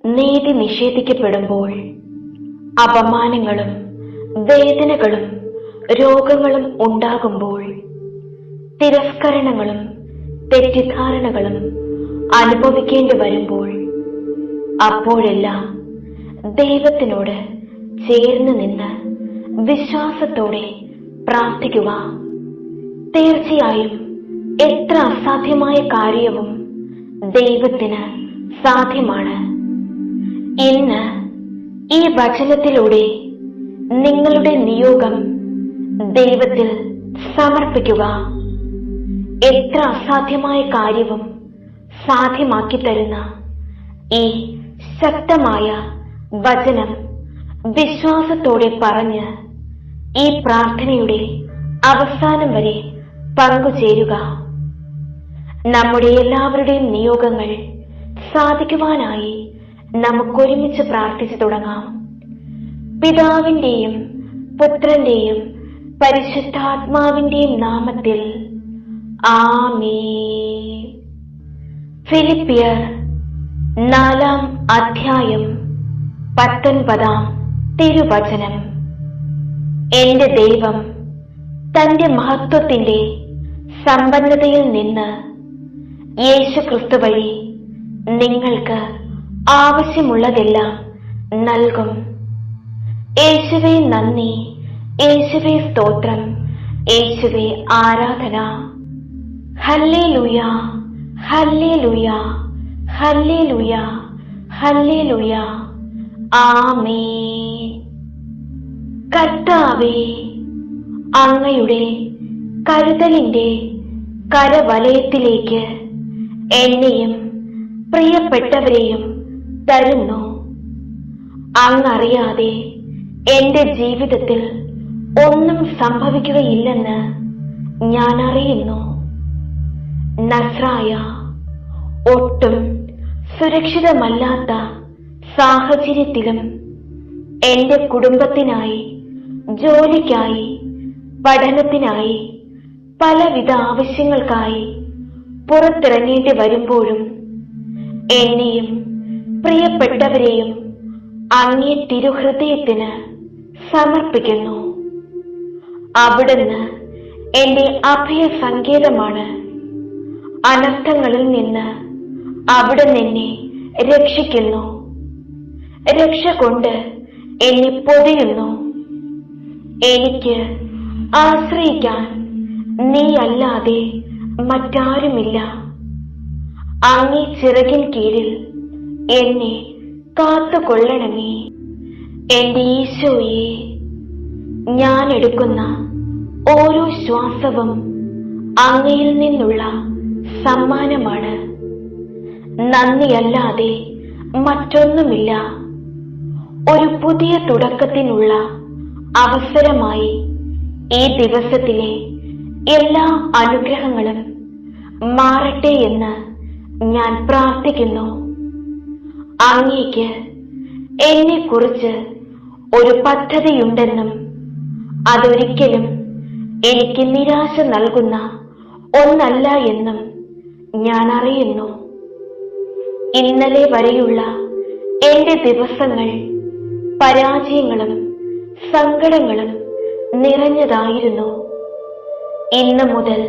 നീതി നിഷേധിക്കപ്പെടുമ്പോൾ, അപമാനങ്ങളും വേദനകളും രോഗങ്ങളും ഉണ്ടാകുമ്പോൾ, തിരസ്കരണങ്ങളും തെറ്റിദ്ധാരണകളും അനുഭവിക്കേണ്ടി വരുമ്പോൾ, അപ്പോഴെല്ലാം ദൈവത്തിനോട് ചേർന്ന് നിന്ന് വിശ്വാസത്തോടെ പ്രാർത്ഥിക്കുക. തീർച്ചയായും എത്ര അസാധ്യമായ കാര്യവും ദൈവത്തിന് സാധ്യമാണ്. ഇന്ന് ഈ വചനത്തിലൂടെ നിങ്ങളുടെ നിയോഗം ദൈവത്തിൽ സമർപ്പിക്കുക. എത്ര അസാധ്യമായ കാര്യവും സാധ്യമാക്കി തരുന്ന ഈ ശക്തമായ വചനം വിശ്വാസത്തോടെ പറഞ്ഞ് ഈ പ്രാർത്ഥനയുടെ അവസാനം വരെ പങ്കുചേരുക. നമ്മുടെ എല്ലാവരുടെയും നിയോഗങ്ങൾ സാധിക്കുവാനായി നമുക്കൊരുമിച്ച് പ്രാർത്ഥിച്ചു തുടങ്ങാം. പിതാവിന്റെയും പുത്രന്റെയും പരിശുദ്ധാത്മാവിന്റെയും നാമത്തിൽ ആമേൻ. ഫിലിപ്പിയർ 4-ാം അധ്യായം 19-ാം തിരുവചനം. എന്റെ ദൈവം തന്റെ മഹത്വത്തിന്റെ സമ്പന്നതയിൽ നിന്ന് യേശുക്രിസ്തു വഴി നിങ്ങൾക്ക് ആവശ്യമുള്ളതെല്ലാം നൽകും. യേശുവേ നന്ദി, യേശുവേ സ്തോത്രം, യേശുവേ ആരാധന. ഹല്ലേലൂയ, ഹല്ലേലൂയ, ഹല്ലേലൂയ, ഹല്ലേലൂയ. ആമേൻ. കർത്താവേ, അങ്ങയുടെ കരുതലിന്റെ കരവലയത്തിലേക്ക് എന്നെയും പ്രിയപ്പെട്ടവരെയും തരുന്നു. അങ്ങറിയാതെ എന്റെ ജീവിതത്തിൽ ഒന്നും സംഭവിക്കുകയില്ലെന്ന് ഞാൻ അറിയുന്നു. നസ്രായ ഒട്ടും സുരക്ഷിതമല്ലാത്ത സാഹചര്യത്തിലും എന്റെ കുടുംബത്തിനായി, ജോലിക്കായി, പഠനത്തിനായി, പലവിധ ആവശ്യങ്ങൾക്കായി പുറത്തിറങ്ങേണ്ടി വരുമ്പോഴും എന്നെയും പ്രിയപ്പെട്ടവരെയും അങ്ങേ തിരുഹൃദയത്തിന് സമർപ്പിക്കുന്നു. അവിടുന്ന് എന്റെ അഭയസങ്കേതമാണ്. അനർത്ഥങ്ങളിൽ നിന്ന് അവിടുന്ന് എന്നെ രക്ഷിക്കുന്നു. രക്ഷ കൊണ്ട് എന്നെ പൊതിയുന്നു. എനിക്ക് ആശ്രയിക്കാൻ നീ അല്ലാതെ മറ്റാരുമില്ല. അങ്ങേ ചിറകിൻ കീഴിൽ എന്നെ കാത്തുകൊള്ളണമേ. എന്റെ ഈശോയെ, ഞാൻ എടുക്കുന്ന ഓരോ ശ്വാസവും അങ്ങയിൽ നിന്നുള്ള സമ്മാനമാണ്. നന്ദിയല്ലാതെ മറ്റൊന്നുമില്ല. ഒരു പുതിയ തുടക്കത്തിനുള്ള അവസരമായി ഈ ദിവസത്തിലെ എല്ലാ അനുഗ്രഹങ്ങളും മാറട്ടെ എന്ന് ഞാൻ പ്രാർത്ഥിക്കുന്നു. അങ്ങേക്ക് എന്നെക്കുറിച്ച് ഒരു പദ്ധതിയുണ്ടെന്നും അതൊരിക്കലും എനിക്ക് നിരാശ നൽകുന്ന ഒന്നല്ല എന്നും ഞാൻ അറിയുന്നു. ഇന്നലെ വരെയുള്ള എന്റെ ദിവസങ്ങൾ പരാജയങ്ങളും സങ്കടങ്ങളും നിറഞ്ഞതായിരുന്നു. ഇന്നു മുതൽ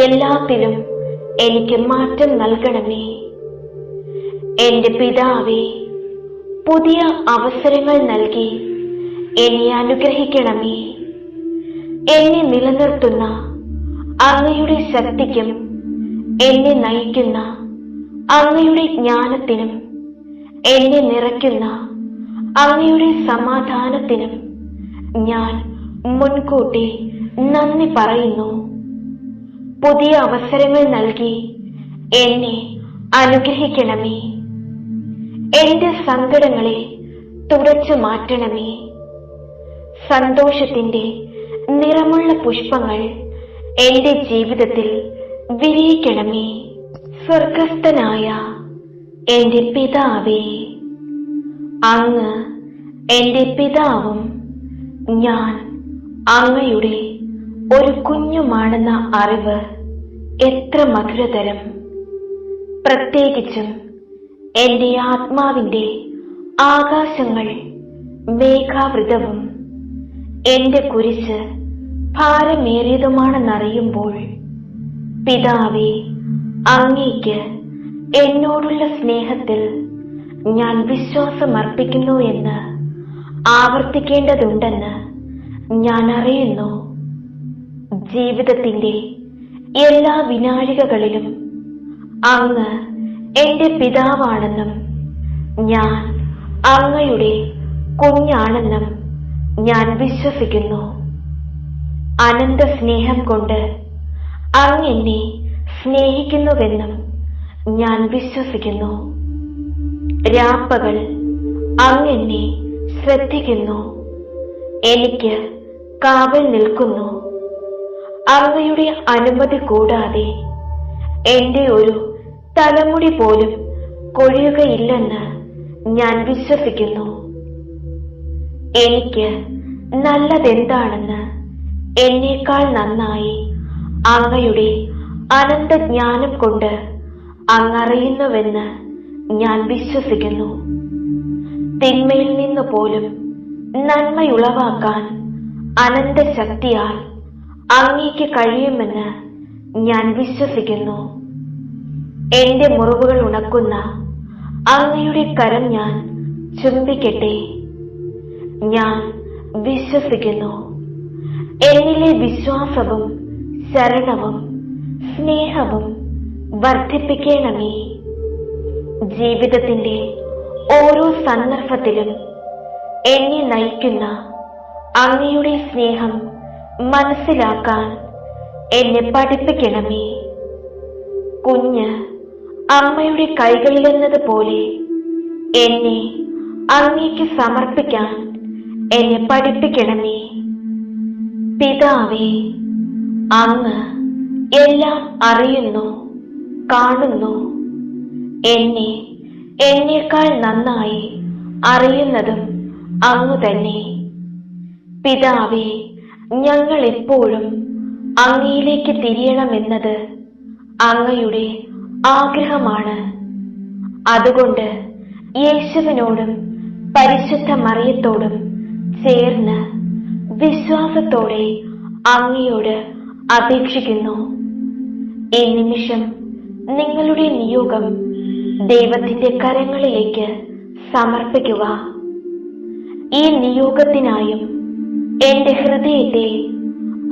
എല്ലാത്തിലും എനിക്ക് മാറ്റം നൽകണമേ. എന്റെ പിതാവേ, പുതിയ അവസരങ്ങൾ നൽകി എന്നെ അനുഗ്രഹിക്കണമേ. എന്നെ നിലനിർത്തുന്ന അങ്ങയുടെ ശക്തിക്കും എന്നെ നയിക്കുന്ന അങ്ങയുടെ ജ്ഞാനത്തിനും എന്നെ നിറയ്ക്കുന്ന അങ്ങയുടെ സമാധാനത്തിനും ഞാൻ മുൻകൂട്ടി നന്ദി പറയുന്നു. പുതിയ അവസരങ്ങൾ നൽകി എന്നെ അനുഗ്രഹിക്കണമേ. എന്റെ സങ്കടങ്ങളെ തുടച്ചു മാറ്റണമേ. സന്തോഷത്തിന്റെ നിറമുള്ള പുഷ്പങ്ങൾ എന്റെ ജീവിതത്തിൽ വിരിയിക്കണമേ. സ്വർഗസ്ഥനായ എന്റെ പിതാവേ, അങ്ങ് എന്റെ പിതാവും ഞാൻ അങ്ങയുടെ ഒരു കുഞ്ഞുമാണെന്ന അറിവ് എത്ര മധുരതരം. പ്രത്യേകിച്ചും എന്റെ ആത്മാവിന്റെ ആകാശങ്ങൾ മേഘാവൃതവും എന്റെ കുരിശ് ഭാരമേറിയതുമാണെന്നറിയുമ്പോൾ, പിതാവേ, അങ്ങേക്ക് എന്നോടുള്ള സ്നേഹത്തിൽ ഞാൻ വിശ്വാസമർപ്പിക്കുന്നു എന്ന് ആവർത്തിക്കേണ്ടതുണ്ടെന്ന് ഞാൻ അറിയുന്നു. ജീവിതത്തിന്റെ എല്ലാ വിനാഴികകളിലും അങ്ങ് എന്റെ പിതാവാണെന്നും ഞാൻ അങ്ങയുടെ കുഞ്ഞാണെന്നും ഞാൻ വിശ്വസിക്കുന്നു. അനന്ത സ്നേഹം കൊണ്ട് അങ്ങ് എന്നെ സ്നേഹിക്കുന്നുവെന്നും ഞാൻ വിശ്വസിക്കുന്നു. രാപ്പകൽ അങ്ങ് എന്നെ ശ്രദ്ധിക്കുന്നു, എനിക്ക് കാവൽ നിൽക്കുന്നു. അങ്ങയുടെ അനുമതി കൂടാതെ എന്റെ ഒരു തലമുടി പോലും കൊഴിയുകയില്ലെന്ന് ഞാൻ വിശ്വസിക്കുന്നു. എനിക്ക് നല്ലതെന്താണെന്ന് എന്നേക്കാൾ നന്നായി അങ്ങയുടെ അനന്തജ്ഞാനം കൊണ്ട് അങ്ങറിയുന്നുവെന്ന് ഞാൻ വിശ്വസിക്കുന്നു. തിന്മയിൽ നിന്ന് പോലും നന്മയുളവാക്കാൻ അനന്തശക്തിയാൽ അങ്ങേക്ക് കഴിയുമെന്ന് ഞാൻ വിശ്വസിക്കുന്നു. എന്റെ മുറിവുകൾ ഉണക്കുന്ന അങ്ങയുടെ കരം ഞാൻ ചുംബിക്കട്ടെ. ഞാൻ വിശ്വസിക്കുന്നു. എന്നിലെ വിശ്വാസവും ശരണവും സ്നേഹവും വർദ്ധിപ്പിക്കണമേ. ജീവിതത്തിന്റെ ഓരോ സന്ദർഭത്തിലും എന്നെ നയിക്കുന്ന അങ്ങയുടെ സ്നേഹം മനസ്സിലാക്കാൻ എന്നെ പഠിപ്പിക്കണമേ. കുഞ്ഞ് അമ്മയുടെ കൈകളിലെന്നതുപോലെ എന്നെ അങ്ങേക്ക് സമർപ്പിക്കാൻ എന്നെ പഠിപ്പിക്കണമേ. പിതാവേ, അങ്ങ് എല്ലാം അറിയുന്നു, കാണുന്നു. എന്നെ എന്നേക്കാൾ നന്നായി അറിയുന്നതും അങ്ങ് തന്നെ. പിതാവേ, ഞങ്ങൾ എപ്പോഴും അങ്ങയിലേക്ക് തിരിയണമെന്നത് അങ്ങയുടെ ആഗ്രഹമാണ്. അതുകൊണ്ട് യേശുവിനോടും പരിശുദ്ധ മറിയത്തോടും ചേർന്ന് വിശ്വാസത്തോടെ അങ്ങയോട് അപേക്ഷിക്കുന്നു. ഈ നിമിഷം നിങ്ങളുടെ നിയോഗം ദൈവത്തിന്റെ കരങ്ങളിലേക്ക് സമർപ്പിക്കുക. ഈ നിയോഗത്തിനായും എന്റെ ഹൃദയത്തെ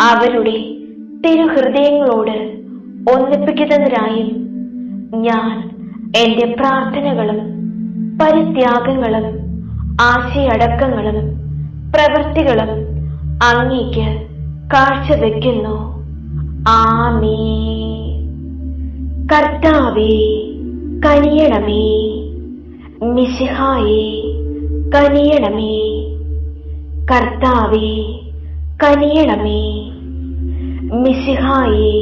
അവരുടെ തിരുഹൃദയങ്ങളോട് ഒന്നിപ്പിക്കുന്നതിനായും ഞാൻ എന്റെ പ്രാർത്ഥനകളും പരിത്യാഗങ്ങളും ആശയടക്കങ്ങളും പ്രവൃത്തികളും അങ്ങേക്ക് കാഴ്ചവെക്കുന്നു. ആമേൻ. കർത്താവേ, കനിയണമേ. മിശിഹായേ, കനിയണമേ. കർത്താവേ, കനിയണമേ. മിശിഹായേ,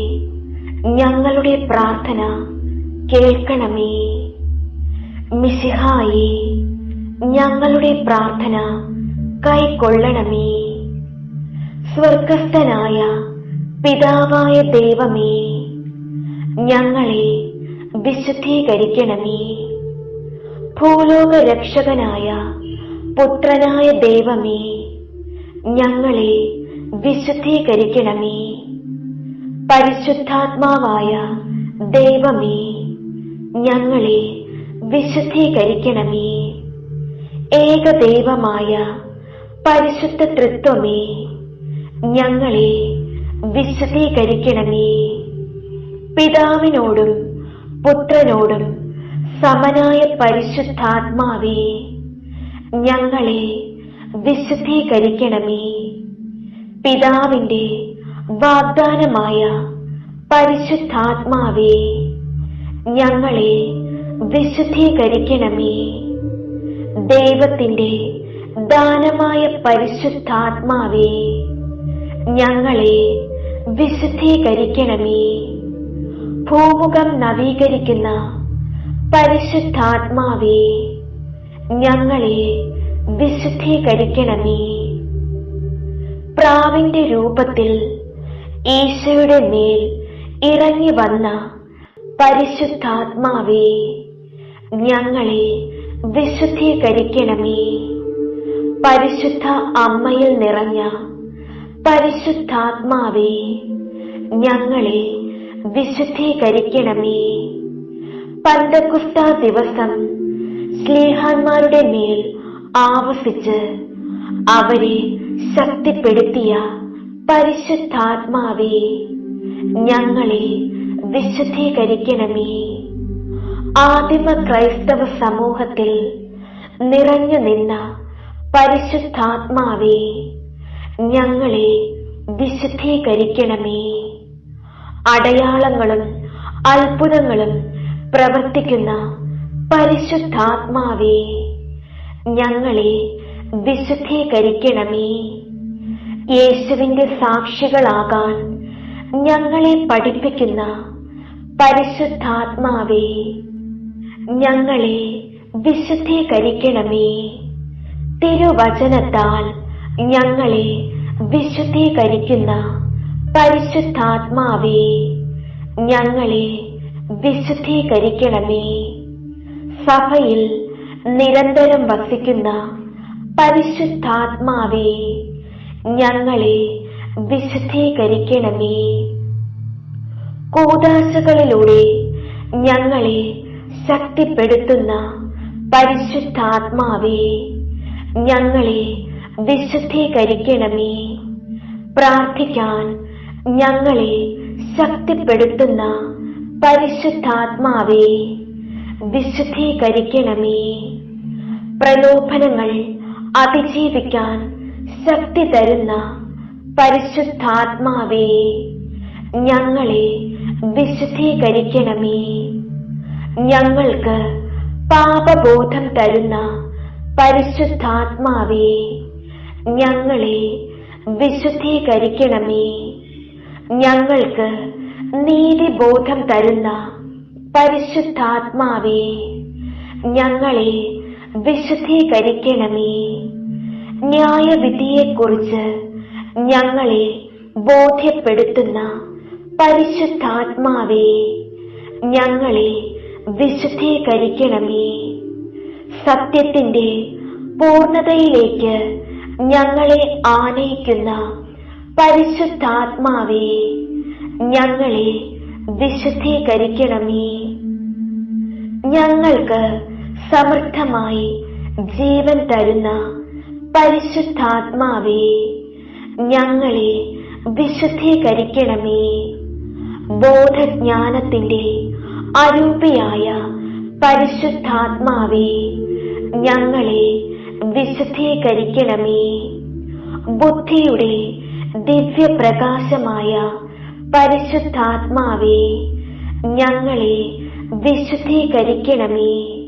ഞങ്ങളുടെ പ്രാർത്ഥന കേൾക്കണമേ. മിശിഹായേ, ഞങ്ങളുടെ പ്രാർത്ഥന കൈക്കൊള്ളണമേ. സ്വർഗസ്ഥനായ പിതാവായ ദൈവമേ, ഞങ്ങളെ വിശുദ്ധീകരിക്കണമേ. ഭൂലോക രക്ഷകനായ പുത്രനായ ദൈവമേ, ഞങ്ങളെ വിശുദ്ധീകരിക്കണമേ. പരിശുദ്ധാത്മാവായ ദൈവമേ, ഞങ്ങളെ വിശുദ്ധീകരിക്കണമേ. ഏകദൈവമായ പരിശുദ്ധ തൃത്വമേ, ഞങ്ങളെ വിശുദ്ധീകരിക്കണമേ. പിതാവിനോടും പുത്രനോടും സമനായ പരിശുദ്ധാത്മാവേ, ഞങ്ങളെ വിശുദ്ധീകരിക്കണമേ. പിതാവിന്റെ വാഗ്ദാനമായ പരിശുദ്ധാത്മാവേ, ഞങ്ങളെ വിശുദ്ധീകരിക്കണമേ. ദൈവത്തിന്റെ ദാനമായ പരിശുദ്ധാത്മാവേ, ഞങ്ങളെ വിശുദ്ധീകരിക്കണമേ. ഭൂമുഖം നവീകരിക്കുന്ന പരിശുദ്ധാത്മാവേ, ഞങ്ങളെ വിശുദ്ധീകരിക്കണമേ. പ്രാവിന്റെ രൂപത്തിൽ ഈശോയുടെ മേൽ ഇറങ്ങി വന്ന പരിശുദ്ധാത്മാവേ, ഞങ്ങളെ വിശുദ്ധീകരിക്കണമേ. പരിശുദ്ധ അമ്മയിൽ നിറഞ്ഞ പരിശുദ്ധാത്മാവേ, ഞങ്ങളെ വിശുദ്ധീകരിക്കണമേ. പന്തക്കുസ്ത ദിവസം ശ്ലീഹാന്മാരുടെ മേൽ ആവസിച്ച് അവരെ ശക്തിപ്പെടുത്തിയ പരിശുദ്ധാത്മാവേ, ഞങ്ങളെ വിശുദ്ധീകരിക്കണമേ. ആദിമ ക്രൈസ്തവ സമൂഹത്തിൽ നിറഞ്ഞു നിന്ന പരിശുദ്ധാത്മാവേ, ഞങ്ങളെ വിശുദ്ധീകരിക്കണമേ. അടയാളങ്ങളും അത്ഭുതങ്ങളും പ്രവർത്തിക്കുന്ന പരിശുദ്ധാത്മാവേ, ഞങ്ങളെ വിശുദ്ധീകരിക്കണമേ. യേശുവിന്റെ സാക്ഷികളാകാൻ ഞങ്ങളെ പഠിപ്പിക്കുന്ന പരിശുദ്ധാത്മാവേ, ഞങ്ങളെ വിശുദ്ധീകരിക്കണമേ. തിരുവചനത്താൽ ഞങ്ങളെ വിശുദ്ധീകരിക്കുന്ന പരിശുദ്ധാത്മാവേ, ഞങ്ങളെ വിശുദ്ധീകരിക്കണമേ. സഭയിൽ നിരന്തരം വസിക്കുന്ന പരിശുദ്ധാത്മാവേ, ഞങ്ങളെ വിശുദ്ധീകരിക്കണമേ. കൂദാശകളിലൂടെ ഞങ്ങളെ ശക്തിപ്പെടുത്തുന്ന പരിശുദ്ധാത്മാവേ, ഞങ്ങളെ വിശുദ്ധീകരിക്കണമേ. പ്രാർത്ഥിക്കാൻ ഞങ്ങളെ ശക്തിപ്പെടുത്തുന്ന പരിശുദ്ധാത്മാവേ, വിശുദ്ധീകരിക്കണമേ. പ്രലോഭനങ്ങൾ അതിജീവിക്കാൻ ശക്തി തരുന്ന പരിശുദ്ധാത്മാവേ, ഞങ്ങളെ വിശുദ്ധീകരിക്കണമേ. ഞങ്ങൾക്ക് പാപബോധം തരുന്ന പരിശുദ്ധാത്മാവേ, ഞങ്ങളെ വിശുദ്ധീകരിക്കണമേ. ഞങ്ങൾക്ക് നീതിബോധം തരുന്ന പരിശുദ്ധാത്മാവേ, ഞങ്ങളെ വിശുദ്ധീകരിക്കണമേ. ന്യായവിധിയെക്കുറിച്ച് ഞങ്ങളെ ബോധ്യപ്പെടുത്തുന്ന പരിശുദ്ധാത്മാവേ, ഞങ്ങളെ വിശുദ്ധീകരിക്കണമേ. സത്യത്തിന്റെ പൂർണ്ണതയിലേക്ക് ഞങ്ങളെ ആനയിക്കുന്ന പരിശുദ്ധാത്മാവേ, ഞങ്ങളെ വിശുദ്ധീകരിക്കണമേ. ഞങ്ങൾക്ക് സമൃദ്ധമായി ജീവൻ തരുന്ന പരിശുദ്ധാത്മാവേ, ഞങ്ങളെ വിശുദ്ധീകരിക്കണമേ. ബോധജ്ഞാനത്തിന്റെ അരൂപിയായ പരിശുദ്ധാത്മാവേ, ഞങ്ങളെ വിശുദ്ധീകരിക്കണമേ. ബുദ്ധിയുടെ ദിവ്യപ്രകാശമായ പരിശുദ്ധാത്മാവേ, ഞങ്ങളെ വിശുദ്ധീകരിക്കണമേ.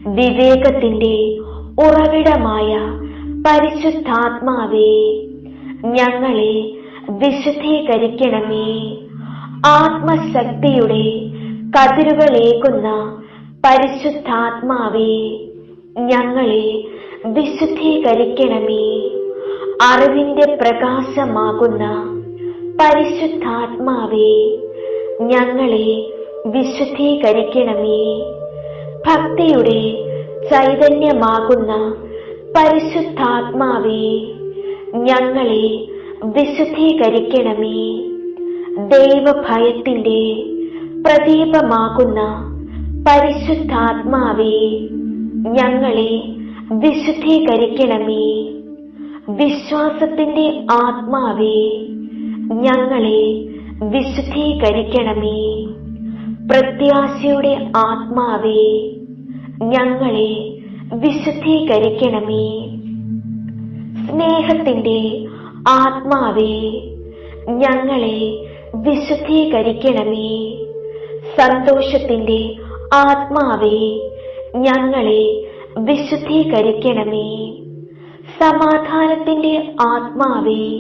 വിവേകത്തിന്റെ ഉറവിടമായ പരിശുദ്ധാത്മാവേ, ഞങ്ങളെ വിശുദ്ധീകരിക്കണമേ. ആത്മശക്തിയുടെ കതിരുകളേകുന്ന പരിശുദ്ധാത്മാവേ, ഞങ്ങളെ വിശുദ്ധീകരിക്കണമേ. അറിവിന്റെ പ്രകാശമാകുന്ന പരിശുദ്ധാത്മാവേ, ഞങ്ങളെ വിശുദ്ധീകരിക്കണമേ. ഭക്തിയുടെ ചൈതന്യമാകുന്ന പരിശുദ്ധാത്മാവേ, ഞങ്ങളെ വിശുദ്ധീകരിക്കണമേ. ദൈവഭയത്തിന്റെ പ്രദീപമാകുന്ന പരിശുദ്ധാത്മാവേ, ഞങ്ങളെ വിശുദ്ധീകരിക്കണമേ. വിശ്വാസത്തിന്റെ ആത്മാവേ, ഞങ്ങളെ വിശുദ്ധീകരിക്കണമേ. പ്രത്യാശയുടെ ആത്മാവേ, ഞങ്ങളെ വിശുദ്ധീകരിക്കണമേ. സ്നേഹത്തിന്റെ ആത്മാവേ, ഞങ്ങളെ വിശുദ്ധീകരിക്കണമേ. സന്തോഷത്തിന്റെ ആത്മാവേ, ഞങ്ങളെ വിശുദ്ധീകരിക്കണമേ. സമാധാനത്തിന്റെ ആത്മാവേ,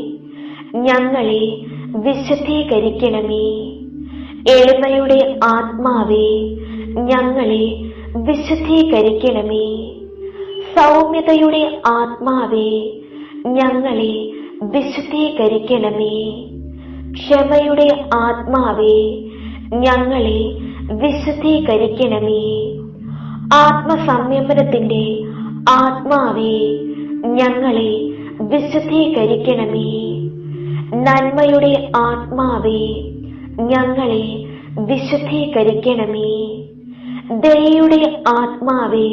ഞങ്ങളെ വിശുദ്ധീകരിക്കണമേ. എളിമയുടെ ആത്മാവേ, ഞങ്ങളെ വിശുദ്ധീകരിക്കണമേ. സൗമ്യതയുടെ ആത്മാവേ, ഞങ്ങളെ വിശുദ്ധീകരിക്കണമേ. ക്ഷമയുടെ ആത്മാവേ, ഞങ്ങളെ വിശുദ്ധീകരിക്കണമേ. ആത്മസംയമനത്തിന്റെ ആത്മാവേ, ഞങ്ങളെ വിശുദ്ധീകരിക്കണമേ. നന്മയുടെ ആത്മാവേ, ഞങ്ങളെ വിശുദ്ധീകരിക്കണമേ. ദയയുടെ ആത്മാവേ,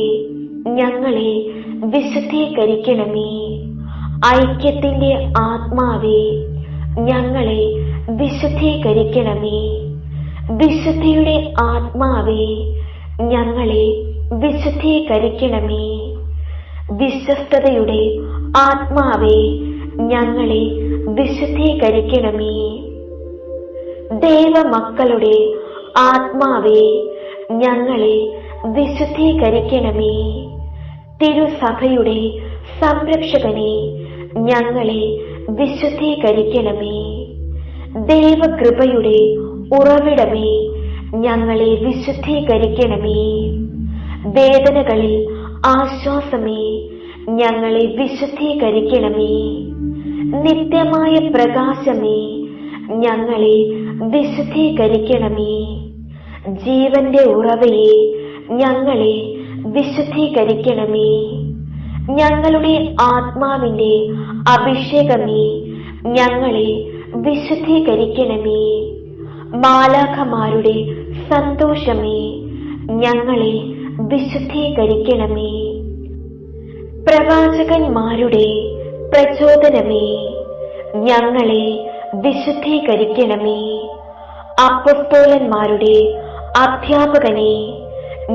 ഞങ്ങളെ വിശുദ്ധീകരിക്കണമേ. ഐക്യത്തിന്റെ ആത്മാവേ, ഞങ്ങളെ വിശുദ്ധീകരിക്കണമേ. വിശുദ്ധിയുടെ ആത്മാവേ, ഞങ്ങളെ വിശുദ്ധീകരിക്കണമേ. വിശ്വസ്തതയുടെ ആത്മാവേ, ഞങ്ങളെ വിശുദ്ധീകരിക്കണമേ. ദൈവമക്കളുടെ ആത്മാവേ, ഞങ്ങളെ വിശുദ്ധീകരിക്കണമേ. തിരുസഭയുടെ സംരക്ഷകനെ, ഞങ്ങളെ വിശുദ്ധീകരിക്കണമേ. ദൈവകൃപയുടെ ഉറവിടമേ, ഞങ്ങളെ വിശുദ്ധീകരിക്കണമേ. വേദനകളിൽ ആശ്വാസമേ, ഞങ്ങളെ വിശുദ്ധീകരിക്കണമേ. നിത്യമായ പ്രകാശമേ, ഞങ്ങളെ വിശുദ്ധീകരിക്കണമേ. ജീവന്റെ ഉറവയെ, ഞങ്ങളെ വിശുദ്ധീകരിക്കണമേ. ഞങ്ങളുടെ ആത്മാവിന്റെ അഭിഷേകമേ, ഞങ്ങളെ വിശുദ്ധീകരിക്കണമേ. മാലാഖമാരുടെ സന്തോഷമേ, ഞങ്ങളെ വിശുദ്ധീകരിക്കണമേ. പ്രവാചകന്മാരുടെ പ്രചോദനമേ, ഞങ്ങളെ വിശുദ്ധീകരിക്കണമേ. അപ്പൊസ്തലന്മാരുടെ അധ്യാപകനെ,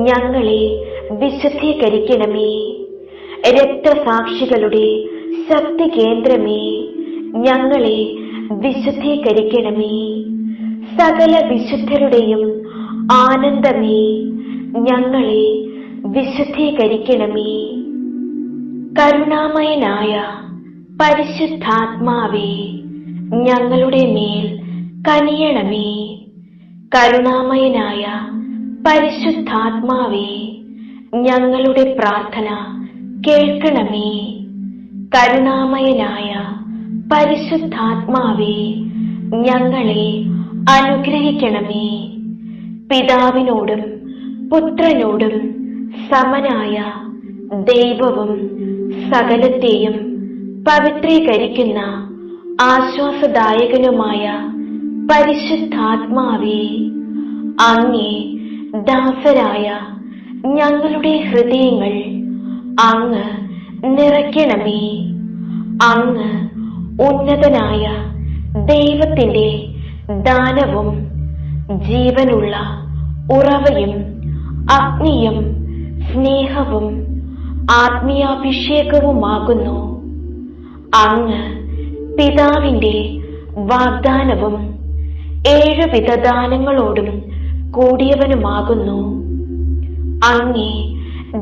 ഞങ്ങളെ വിശുദ്ധീകരിക്കണമേ. രക്തസാക്ഷികളുടെ ശക്തി കേന്ദ്രമേ, ഞങ്ങളെ വിശുദ്ധീകരിക്കണമേ. സകല വിശുദ്ധരുടെയും ആനന്ദമേ, ഞങ്ങളെ വിശുദ്ധീകരിക്കണമേ. കരുണാമയനായ പരിശുദ്ധാത്മാവേ, ഞങ്ങളുടെ മേൽ കനിയണമേ. കരുണാമയനായ പരിശുദ്ധാത്മാവേ, ഞങ്ങളുടെ പ്രാർത്ഥന കേൾക്കണമേ. കരുണാമയനായ പരിശുദ്ധാത്മാവേ, ഞങ്ങളെ അനുഗ്രഹിക്കണമേ. പിതാവിനോടും പുത്രനോടും സമനായ ദൈവവും സകലത്തെയും പവിത്രീകരിക്കുന്ന ആശ്വാസദായകനുമായ പരിശുദ്ധാത്മാവേ, അങ്ങേ ദാസരായ ഞങ്ങളുടെ ഹൃദയങ്ങൾ അങ്ങ് നിറയ്ക്കണമേ. അങ്ങ് ഉന്നതനായ ദൈവത്തിന്റെ ദാനവും ജീവനുള്ള ഉറവയും അഗ്നിയും സ്നേഹവും ആത്മീയാഭിഷേകവുമാകുന്നു. അങ്ങ് പിതാവിന്റെ വാഗ്ദാനവും 7 വിധദാനങ്ങളോടും കൂടിയവനുമാകുന്നു. അങ്ങേ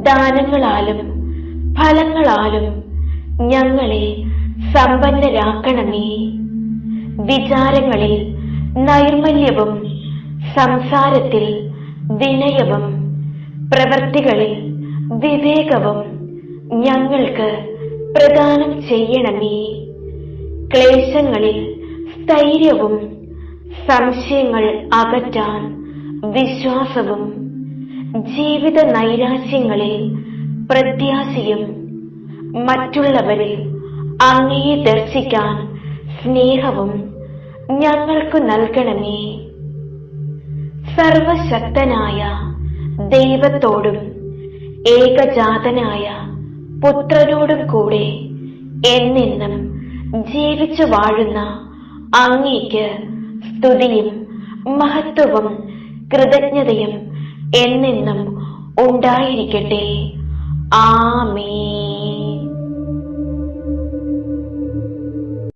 ദാനങ്ങളാലും ഫലങ്ങളാലും ഞങ്ങളെ സമ്പന്നരാക്കണമേ. വിചാരങ്ങളിൽ നൈർമല്യവും സംസാരത്തിൽ വിനയവും പ്രവൃത്തികളിൽ വിവേകവും ഞങ്ങൾക്ക് പ്രദാനം ചെയ്യണമേ. ക്ലേശങ്ങളിൽ സ്ഥൈര്യവും സംശയങ്ങൾ അകറ്റാൻ വിശ്വാസവും ജീവിത നൈരാശ്യങ്ങളിൽ പ്രത്യാശയും മറ്റുള്ളവരിൽ അങ്ങയെ ദർശിക്കാൻ സ്നേഹവും ഞങ്ങൾക്ക് നൽകണമേ. സർവശക്തനായ ദൈവത്തോടും ഏകജാതനായ പുത്രനോടും കൂടെ എന്നെന്നും ജീവിച്ചു വാഴുന്ന അങ്ങേക്ക് സ്തുതിയും മഹത്വവും കൃതജ്ഞതയും എന്നെന്നും ഉണ്ടായിരിക്കട്ടെ. ആമേൻ.